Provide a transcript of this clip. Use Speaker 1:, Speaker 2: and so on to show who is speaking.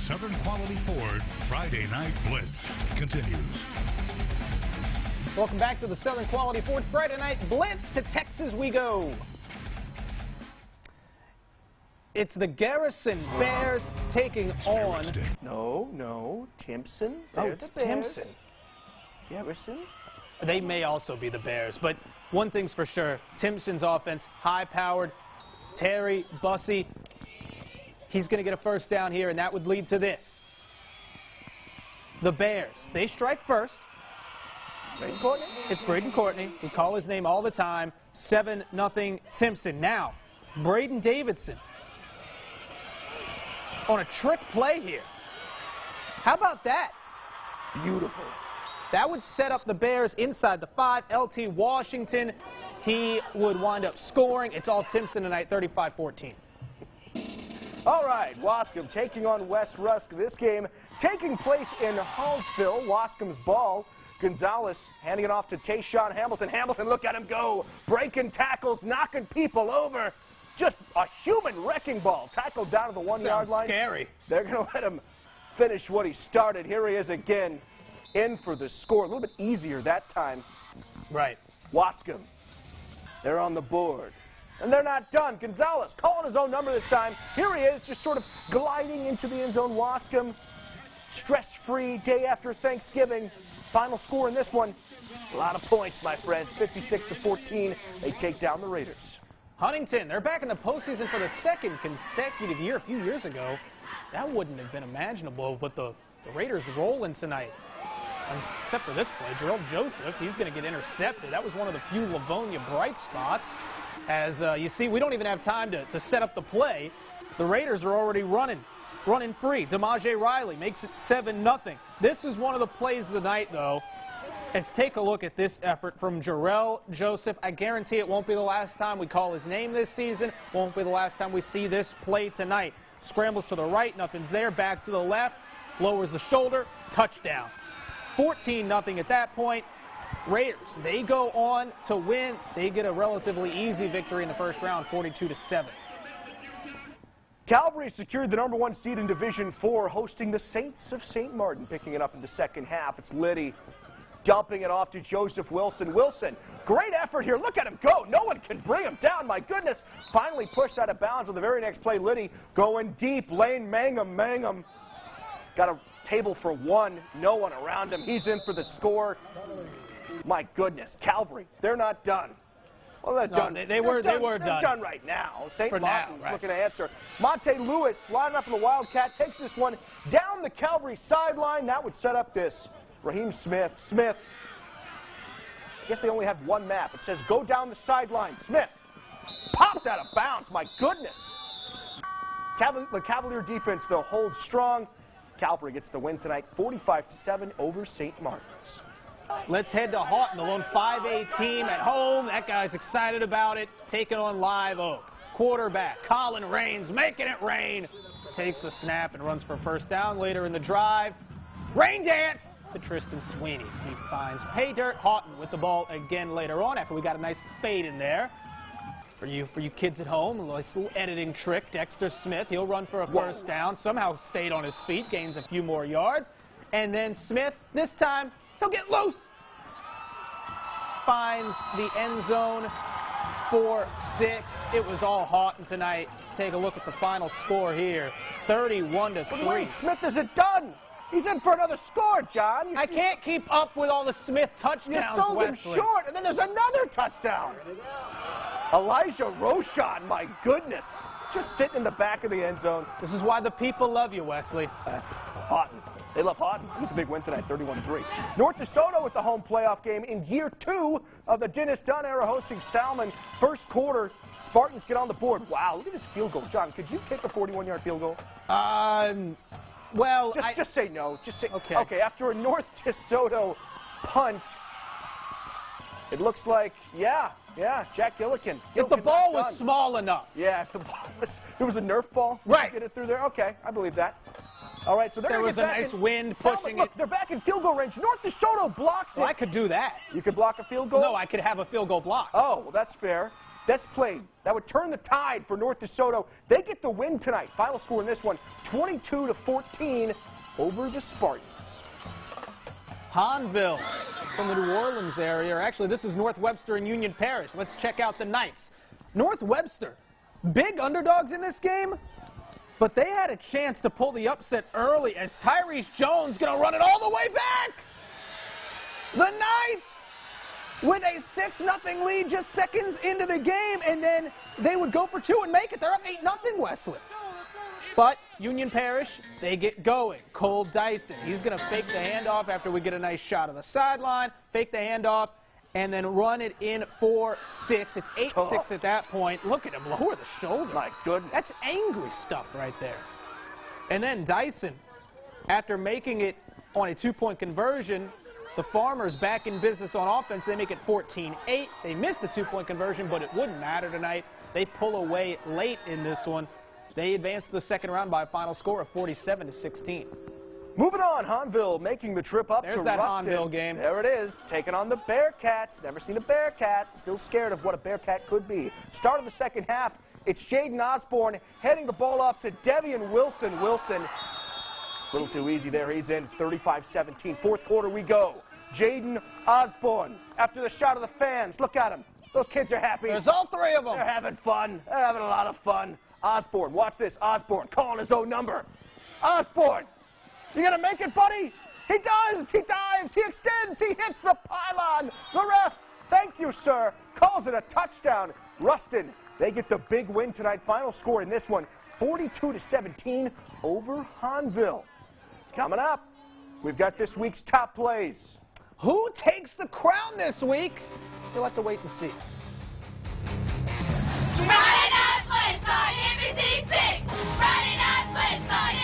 Speaker 1: Southern Quality Ford Friday Night Blitz continues.
Speaker 2: Welcome back to the Southern Quality Ford Friday Night Blitz. To Texas we go. It's the Garrison Bears taking on...
Speaker 3: No, Timpson.
Speaker 2: Oh, it's Timpson.
Speaker 3: Garrison.
Speaker 2: They may also be the Bears, but one thing's for sure. Timpson's offense, high-powered. Terry, Bussey, he's going to get a first down here, and that would lead to this. The Bears, they strike first.
Speaker 3: Braden Courtney?
Speaker 2: It's Braden Courtney. We call his name all the time. 7-0 Timpson. Now, Braden Davidson on a trick play here. How about that?
Speaker 3: Beautiful.
Speaker 2: That would set up the Bears inside the 5. LT Washington, he would wind up scoring. It's all Timpson tonight, 35-14.
Speaker 3: All right, Wascom taking on West Rusk. This game taking place in Hallsville. Wascom's ball. Gonzalez handing it off to Tayshawn Hamilton. Hamilton, look at him go. Breaking tackles, knocking people over. Just a human wrecking ball. Tackled down to the 1-yard line.
Speaker 2: Scary.
Speaker 3: They're going to let him finish what he started. Here he is again, in for the score. A little bit easier that time.
Speaker 2: Right.
Speaker 3: Wascom, they're on the board. And they're not done. Gonzalez calling his own number this time. Here he is, just sort of gliding into the end zone. Wascom, stress-free day after Thanksgiving. Final score in this one, a lot of points, my friends. 56-14, they take down the Raiders.
Speaker 2: Huntington, they're back in the postseason for the second consecutive year. A few years ago, that wouldn't have been imaginable, but the Raiders rolling tonight. Except for this play, Jarrell Joseph, he's going to get intercepted. That was one of the few Livonia bright spots. As you see, we don't even have time to set up the play. The Raiders are already running free. Demaje Riley makes it 7-0. This is one of the plays of the night, though. Let's take a look at this effort from Jarrell Joseph. I guarantee it won't be the last time we call his name this season. Won't be the last time we see this play tonight. Scrambles to the right, nothing's there. Back to the left, lowers the shoulder, touchdown. 14-0 at that point. Raiders, they go on to win. They get a relatively easy victory in the first round, 42-7.
Speaker 3: Calvary secured the #1 seed in Division 4, hosting the Saints of St. Martin. Picking it up in the second half, it's Liddy dumping it off to Joseph Wilson. Wilson, great effort here. Look at him go. No one can bring him down. My goodness. Finally pushed out of bounds on the very next play. Liddy going deep. Lane Mangum. Got a table for one. No one around him. He's in for the score. My goodness. Calvary, they're not done. Well, they're done.
Speaker 2: They were done.
Speaker 3: They're done right now. St. Martin's
Speaker 2: right.
Speaker 3: looking to answer. Monte Lewis lining up in the Wildcat, takes this one down the Calvary sideline. That would set up this. Raheem Smith. I guess they only have one map. It says go down the sideline. Smith popped out of bounds. My goodness. The Cavalier defense, though, holds strong. Calvary gets the win tonight, 45-7 over St. Martin's.
Speaker 2: Let's head to Houghton, the lone 5A team at home. That guy's excited about it, taking on Live Oak. Quarterback, Colin Rains, making it rain. Takes the snap and runs for first down later in the drive. Rain dance to Tristan Sweeney. He finds pay dirt. Houghton with the ball again later on after we got a nice fade in there. For you kids at home, a nice little editing trick. Dexter Smith, he'll run for a first down. Somehow stayed on his feet, gains a few more yards. And then Smith, this time, he'll get loose. Finds the end zone for 6. It was all Houghton tonight. Take a look at the final score here. 31-3.
Speaker 3: Wait, Smith isn't done. He's in for another score, John.
Speaker 2: I can't keep up with all the Smith touchdowns,
Speaker 3: You sold
Speaker 2: Wesley.
Speaker 3: him short, and then there's another touchdown. Elijah Rochon, my goodness. Just sitting in the back of the end zone.
Speaker 2: This is why the people love you, Wesley.
Speaker 3: Houghton. They love Houghton. With the big win tonight, 31-3. North DeSoto with the home playoff game in year 2 of the Dennis Dunn era, hosting Salmon. First quarter, Spartans get on the board. Wow, look at this field goal. John, could you kick a 41-yard field goal?
Speaker 2: Well,
Speaker 3: just say no. Just say
Speaker 2: okay.
Speaker 3: Okay, after a North DeSoto punt, it looks like, yeah, Jack Gillikin.
Speaker 2: If the ball was small enough.
Speaker 3: Yeah, if the ball was, there was a Nerf ball.
Speaker 2: Right.
Speaker 3: Get it through there. Okay, I believe that. All right, so
Speaker 2: there was a nice wind pushing
Speaker 3: it. They're back in field goal range. North DeSoto blocks it.
Speaker 2: Well, I could do that.
Speaker 3: You could block a field goal?
Speaker 2: No, I could have a field goal block.
Speaker 3: Oh, well, that's fair. That's played. That would turn the tide for North DeSoto. They get the win tonight. Final score in this one, 22-14 over the Spartans.
Speaker 2: Hahnville from the New Orleans area. Or actually, this is North Webster and Union Parish. Let's check out the Knights. North Webster, big underdogs in this game, but they had a chance to pull the upset early as Tyrese Jones going to run it all the way back. The Knights with a 6-0 lead just seconds into the game, and then they would go for two and make it. They're up 8-0, Wesley. But Union Parish, they get going. Cole Dyson, he's going to fake the handoff after we get a nice shot of the sideline, fake the handoff, and then run it in for 6. It's 8-6 at that point. Look at him lower the shoulder.
Speaker 3: My goodness.
Speaker 2: That's angry stuff right there. And then Dyson, after making it on a 2-point conversion, the Farmers back in business on offense. They make it 14-8. They missed the 2-point conversion, but it wouldn't matter tonight. They pull away late in this one. They advance to the second round by a final score of 47-16.
Speaker 3: Moving on, Hahnville making the trip up to Ruston.
Speaker 2: There's that Hahnville game.
Speaker 3: There it is, taking on the Bearcats. Never seen a Bearcat. Still scared of what a Bearcat could be. Start of the second half, it's Jaden Osborne heading the ball off to Devian Wilson. Wilson, a little too easy there. He's in 35-17. Fourth quarter we go. Jaden Osborne, after the shot of the fans. Look at him. Those kids are happy.
Speaker 2: There's all three of them.
Speaker 3: They're having fun. They're having a lot of fun. Osborne, watch this. Osborne calling his own number. Osborne, you gonna make it, buddy? He does. He dives. He extends. He hits the pylon. The ref, thank you, sir, calls it a touchdown. Ruston, they get the big win tonight. Final score in this one, 42-17 over Hahnville. Coming up, we've got this week's top plays.
Speaker 2: Who takes the crown this week? You'll have to wait and see.
Speaker 4: Friday Night Blitz on NBC 6. Friday Night Blitz on